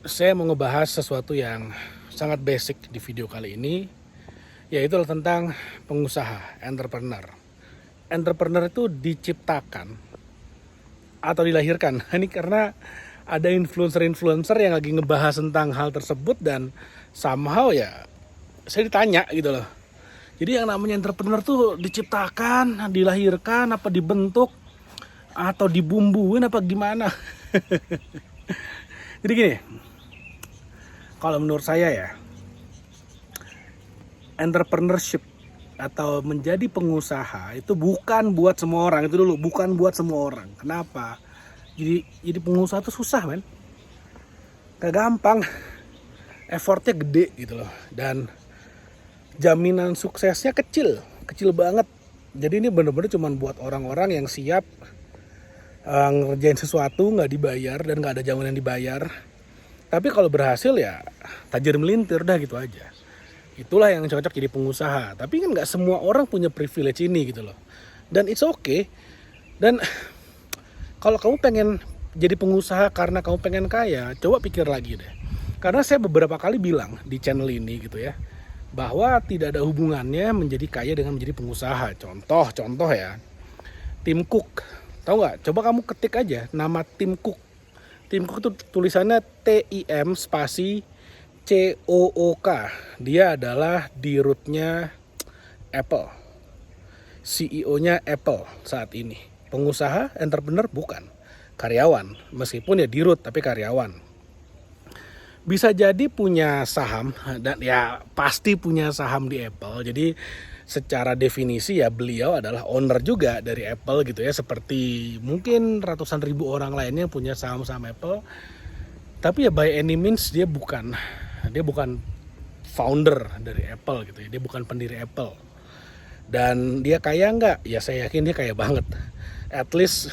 Saya mau ngebahas sesuatu yang sangat basic di video kali ini, yaitu tentang pengusaha, entrepreneur. Entrepreneur itu diciptakan atau dilahirkan. Ini karena ada influencer-influencer yang lagi ngebahas tentang hal tersebut dan somehow ya saya ditanya gitu loh. Jadi yang namanya entrepreneur tuh diciptakan, dilahirkan, apa dibentuk, atau dibumbuin apa gimana. Jadi gini, kalau menurut saya ya, entrepreneurship atau menjadi pengusaha itu bukan buat semua orang. Itu dulu, bukan buat semua orang. Kenapa? Jadi pengusaha itu susah, men. Gak gampang. Effortnya gede gitu loh. Dan jaminan suksesnya kecil banget. Jadi ini bener-bener cuma buat orang-orang yang siap ngerjain sesuatu nggak dibayar dan nggak ada jaminan dibayar. Tapi kalau berhasil ya tajir melintir dah gitu aja. Itulah yang cocok jadi pengusaha. Tapi kan nggak semua orang punya privilege ini gitu loh. Dan it's okay. Dan kalau kamu pengen jadi pengusaha karena kamu pengen kaya, coba pikir lagi deh. Karena saya beberapa kali bilang di channel ini gitu ya, bahwa tidak ada hubungannya menjadi kaya dengan menjadi pengusaha. Contoh ya, Tim Cook. Tahu nggak? Coba kamu ketik aja nama Tim Cook. Tim Cook itu tulisannya TIM spasi COOK. Dia adalah dirutnya Apple. CEO-nya Apple saat ini. Pengusaha, entrepreneur bukan. Karyawan, meskipun ya dirut tapi karyawan. Bisa jadi punya saham dan ya pasti punya saham di Apple. Jadi secara definisi ya beliau adalah owner juga dari Apple gitu ya. Seperti mungkin ratusan ribu orang lainnya punya saham-saham Apple. Tapi ya by any means dia bukan founder dari Apple gitu ya. Dia bukan pendiri Apple. Dan dia kaya nggak? Ya saya yakin dia kaya banget. At least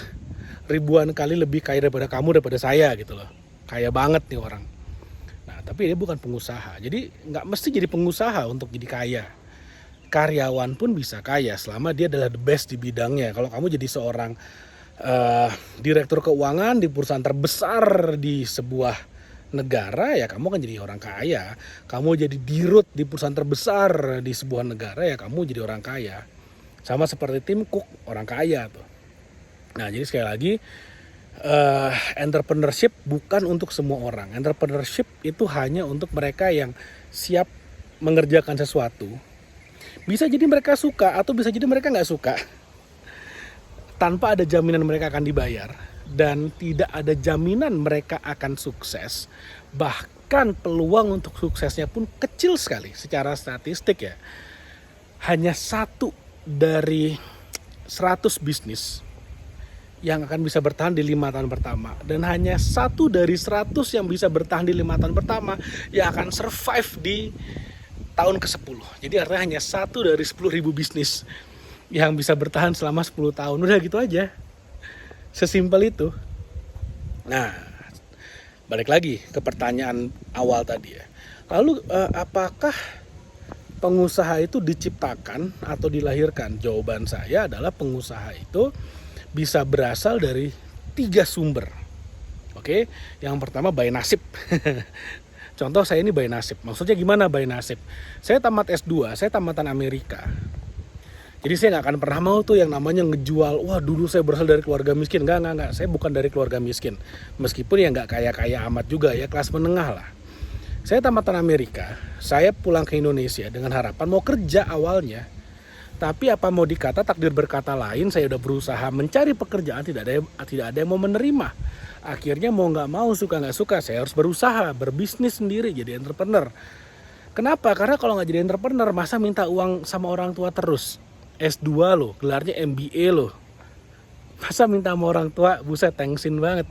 ribuan kali lebih kaya daripada kamu, daripada saya gitu loh. Kaya banget nih orang. Nah, tapi dia bukan pengusaha. Jadi nggak mesti jadi pengusaha untuk jadi kaya. Karyawan pun bisa kaya selama dia adalah the best di bidangnya. Kalau kamu jadi seorang direktur keuangan di perusahaan terbesar di sebuah negara, ya kamu akan jadi orang kaya. Kamu jadi dirut di perusahaan terbesar di sebuah negara, ya kamu jadi orang kaya. Sama seperti Tim Cook, orang kaya tuh. Nah, jadi sekali lagi, entrepreneurship bukan untuk semua orang. Entrepreneurship itu hanya untuk mereka yang siap mengerjakan sesuatu. Bisa jadi mereka suka atau bisa jadi mereka nggak suka. Tanpa ada jaminan mereka akan dibayar. Dan tidak ada jaminan mereka akan sukses. Bahkan peluang untuk suksesnya pun kecil sekali secara statistik ya. Hanya 1 dari 100 bisnis yang akan bisa bertahan di 5 tahun pertama. Dan hanya 1 dari 100 yang bisa bertahan di 5 tahun pertama yang akan survive di tahun ke-10. Jadi artinya hanya 1 dari 10.000 bisnis yang bisa bertahan selama 10 tahun. Udah gitu aja. Sesimpel itu. Nah, balik lagi ke pertanyaan awal tadi ya. Lalu apakah pengusaha itu diciptakan atau dilahirkan? Jawaban saya adalah pengusaha itu bisa berasal dari 3 sumber. Oke, yang pertama by nasib. Contoh saya ini by nasib. Maksudnya gimana by nasib? Saya tamat S2, saya tamatan Amerika. Jadi saya gak akan pernah mau tuh yang namanya ngejual, wah dulu saya berasal dari keluarga miskin. Enggak. Saya bukan dari keluarga miskin. Meskipun ya gak kaya-kaya amat juga ya, kelas menengah lah. Saya tamatan Amerika, saya pulang ke Indonesia dengan harapan mau kerja awalnya. Tapi apa mau dikata, takdir berkata lain, saya udah berusaha mencari pekerjaan, tidak ada yang mau menerima. Akhirnya mau gak mau, suka gak suka, saya harus berusaha, berbisnis sendiri, jadi entrepreneur. Kenapa? Karena kalau gak jadi entrepreneur, masa minta uang sama orang tua terus? S2 loh, gelarnya MBA loh. Masa minta sama orang tua, buset thanksin banget.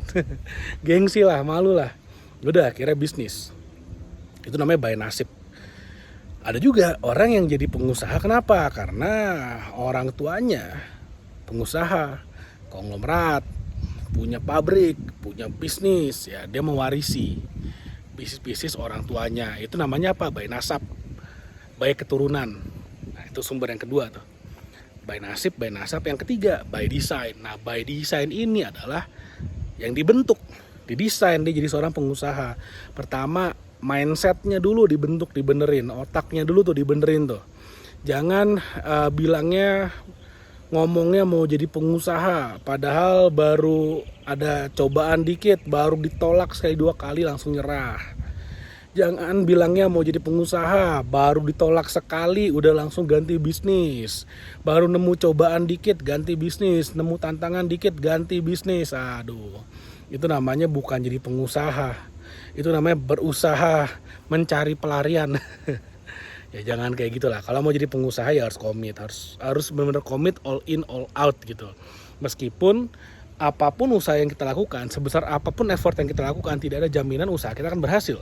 Gengsi lah, malu lah. Udah akhirnya bisnis. Itu namanya by nasib. Ada juga orang yang jadi pengusaha, kenapa? Karena orang tuanya pengusaha, konglomerat, punya pabrik, punya bisnis, ya dia mewarisi bisnis orang tuanya. Itu namanya apa? By nasab, by keturunan. Nah, itu sumber yang kedua tuh. By nasib, by nasab. Yang ketiga, by design. Nah, by design ini adalah yang dibentuk. didesain dia jadi seorang pengusaha. Pertama, mindsetnya dulu dibentuk, dibenerin, otaknya dulu tuh dibenerin tuh. Jangan bilangnya ngomongnya mau jadi pengusaha, padahal baru ada cobaan dikit, baru ditolak sekali 2 kali langsung nyerah. Jangan bilangnya mau jadi pengusaha, baru ditolak sekali udah langsung ganti bisnis. Baru nemu cobaan dikit ganti bisnis, nemu tantangan dikit ganti bisnis. Aduh, itu namanya bukan jadi pengusaha. Itu namanya berusaha mencari pelarian. Ya jangan kayak gitulah. Kalau mau jadi pengusaha ya harus komit, harus benar-benar komit, all in all out gitu. Meskipun apapun usaha yang kita lakukan, sebesar apapun effort yang kita lakukan, tidak ada jaminan usaha kita akan berhasil.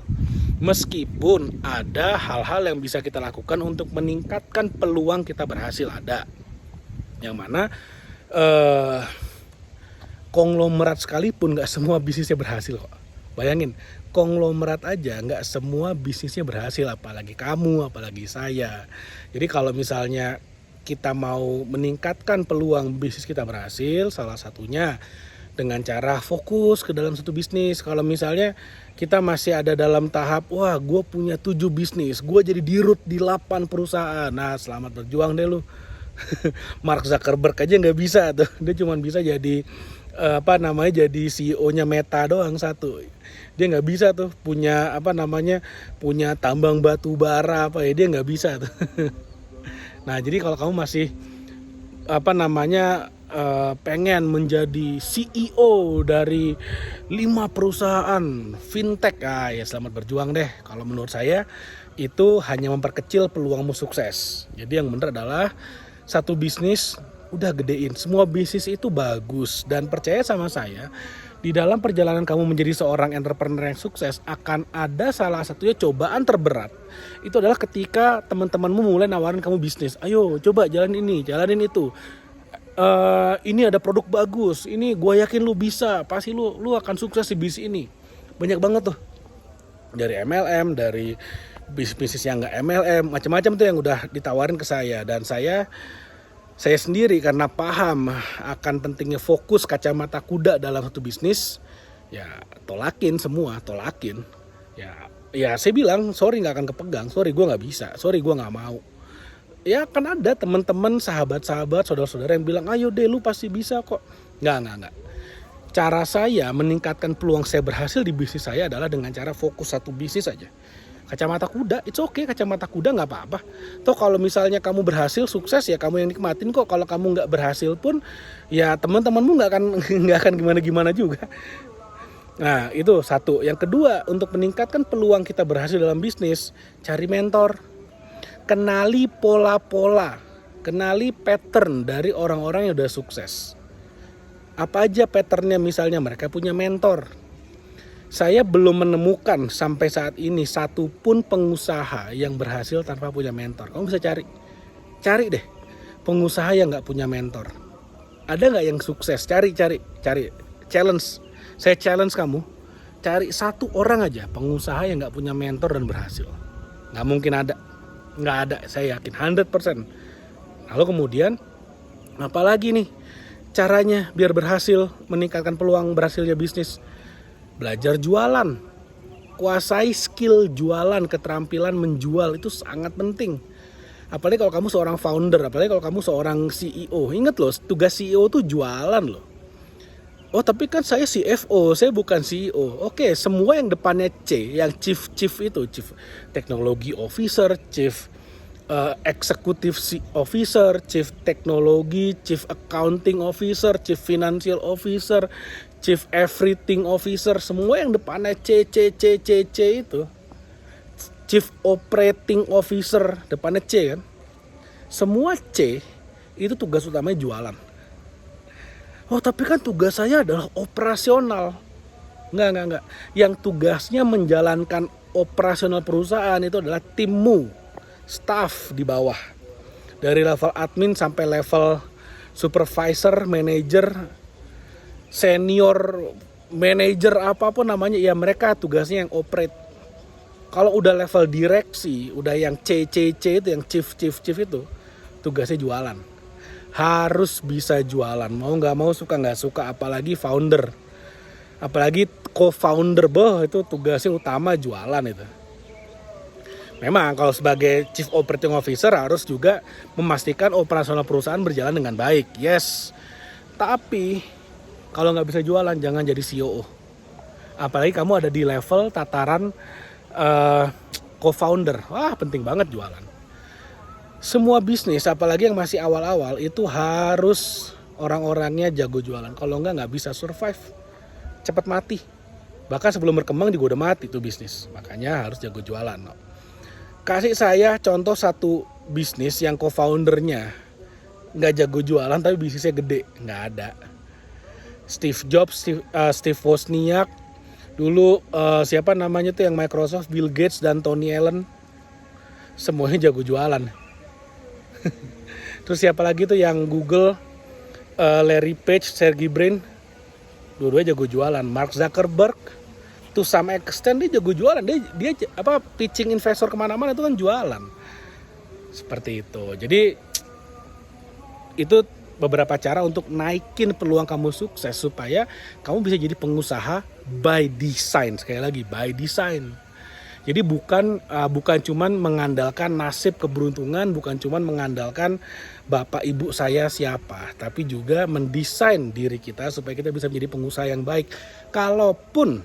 Meskipun ada hal-hal yang bisa kita lakukan untuk meningkatkan peluang kita berhasil, ada. Yang mana konglomerat sekalipun gak semua bisnisnya berhasil kok. Bayangin, konglomerat aja gak semua bisnisnya berhasil, apalagi kamu, apalagi saya. Jadi kalau misalnya kita mau meningkatkan peluang bisnis kita berhasil, salah satunya dengan cara fokus ke dalam satu bisnis. Kalau misalnya kita masih ada dalam tahap, wah gue punya 7 bisnis, gue jadi dirut di 8 perusahaan. Nah selamat berjuang deh lu. Mark Zuckerberg aja gak bisa tuh. Dia cuma bisa jadi jadi CEO-nya Meta doang satu. Dia gak bisa tuh punya punya tambang batu bara dia gak bisa tuh. Nah jadi kalau kamu masih pengen menjadi CEO dari 5 perusahaan fintech, ya selamat berjuang deh. Kalau menurut saya itu hanya memperkecil peluangmu sukses. Jadi yang benar adalah satu bisnis udah gedein. Semua bisnis itu bagus, dan percaya sama saya, di dalam perjalanan kamu menjadi seorang entrepreneur yang sukses akan ada salah satunya cobaan terberat. Itu adalah ketika teman-temanmu mulai nawarin kamu bisnis. Ayo coba jalanin ini, jalanin itu. Ini ada produk bagus, ini gue yakin lu bisa, pasti lu akan sukses di bisnis ini. Banyak banget tuh dari MLM, dari bisnis yang nggak MLM, macam-macam tuh yang udah ditawarin ke saya. Dan saya sendiri karena paham akan pentingnya fokus kacamata kuda dalam satu bisnis, ya tolakin. Ya saya bilang sorry nggak akan kepegang, sorry gue nggak bisa, sorry gue nggak mau. Ya kan ada teman-teman, sahabat-sahabat, saudara-saudara yang bilang ayo deh lu pasti bisa kok. Nggak. Cara saya meningkatkan peluang saya berhasil di bisnis saya adalah dengan cara fokus satu bisnis aja. Kacamata kuda, it's okay, kacamata kuda nggak apa-apa. Toh kalau misalnya kamu berhasil, sukses ya kamu yang nikmatin kok. Kalau kamu nggak berhasil pun ya teman-temanmu nggak akan gimana-gimana juga. Nah itu satu. Yang kedua, untuk meningkatkan peluang kita berhasil dalam bisnis, cari mentor. Kenali pola-pola, kenali pattern dari orang-orang yang udah sukses. Apa aja patternnya? Misalnya mereka punya mentor. Saya belum menemukan sampai saat ini satupun pengusaha yang berhasil tanpa punya mentor. Kamu bisa cari deh pengusaha yang nggak punya mentor. Ada nggak yang sukses? Cari. Challenge. Saya challenge kamu, cari satu orang aja pengusaha yang nggak punya mentor dan berhasil. Nggak mungkin ada. Nggak ada, saya yakin 100%. Lalu kemudian apalagi nih caranya biar berhasil meningkatkan peluang berhasilnya bisnis? Belajar jualan, kuasai skill jualan, keterampilan menjual itu sangat penting. Apalagi kalau kamu seorang founder, apalagi kalau kamu seorang CEO. Ingat loh, tugas CEO tuh jualan loh. Oh tapi kan saya CFO, saya bukan CEO. Oke, semua yang depannya C, yang chief itu, chief technology officer, chief executive officer, chief teknologi, chief accounting officer, chief financial officer, chief everything officer, semua yang depannya C itu. Chief operating officer, depannya C kan. Semua C itu tugas utamanya jualan. Oh tapi kan tugas saya adalah operasional. Enggak. Yang tugasnya menjalankan operasional perusahaan itu adalah timmu, staff di bawah. Dari level admin sampai level supervisor, manager, senior manager, apapun namanya, ya mereka tugasnya yang operate. Kalau udah level direksi, udah yang C itu, yang chief itu, tugasnya jualan. Harus bisa jualan, mau nggak mau, suka nggak suka, apalagi founder. Apalagi co-founder, itu tugasnya utama jualan itu. Memang kalau sebagai Chief Operating Officer harus juga memastikan operasional perusahaan berjalan dengan baik. Yes. Tapi kalau nggak bisa jualan jangan jadi CEO. Apalagi kamu ada di level tataran co-founder. Wah, penting banget jualan. Semua bisnis apalagi yang masih awal-awal itu harus orang-orangnya jago jualan. Kalau nggak bisa survive. Cepat mati. Bahkan sebelum berkembang juga udah mati tuh bisnis. Makanya harus jago jualan. Kasih saya contoh satu bisnis yang co-foundernya nggak jago jualan tapi bisnisnya gede. Nggak ada. Steve Jobs, Steve Wozniak, dulu siapa namanya tuh yang Microsoft, Bill Gates dan Tony Allen, semuanya jago jualan. Terus siapa lagi tuh yang Google, Larry Page, Sergey Brin, dua-duanya jago jualan. Mark Zuckerberg, to some extent dia jago jualan. Dia pitching investor kemana-mana itu kan jualan. Seperti itu. Jadi itu beberapa cara untuk naikin peluang kamu sukses supaya kamu bisa jadi pengusaha by design. Sekali lagi by design. Jadi bukan cuman mengandalkan nasib keberuntungan, bukan cuman mengandalkan bapak ibu saya siapa, tapi juga mendesain diri kita supaya kita bisa menjadi pengusaha yang baik. Kalaupun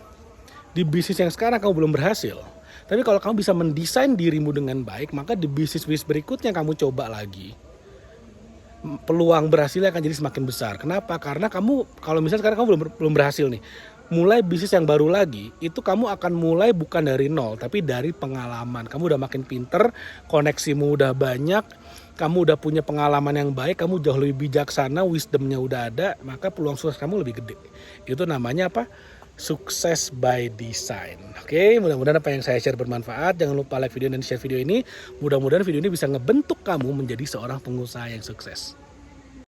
di bisnis yang sekarang kamu belum berhasil, tapi kalau kamu bisa mendesain dirimu dengan baik, maka di bisnis berikutnya kamu coba lagi, peluang berhasilnya akan jadi semakin besar. Kenapa? Karena kamu kalau misalnya sekarang kamu belum berhasil nih, mulai bisnis yang baru lagi, itu kamu akan mulai bukan dari nol, tapi dari pengalaman. Kamu udah makin pinter, koneksimu udah banyak, kamu udah punya pengalaman yang baik, kamu jauh lebih bijaksana, wisdomnya udah ada, maka peluang sukses kamu lebih gede. Itu namanya apa? Sukses by design. Oke, mudah-mudahan apa yang saya share bermanfaat. Jangan lupa like video dan share video ini. Mudah-mudahan video ini bisa ngebentuk kamu menjadi seorang pengusaha yang sukses.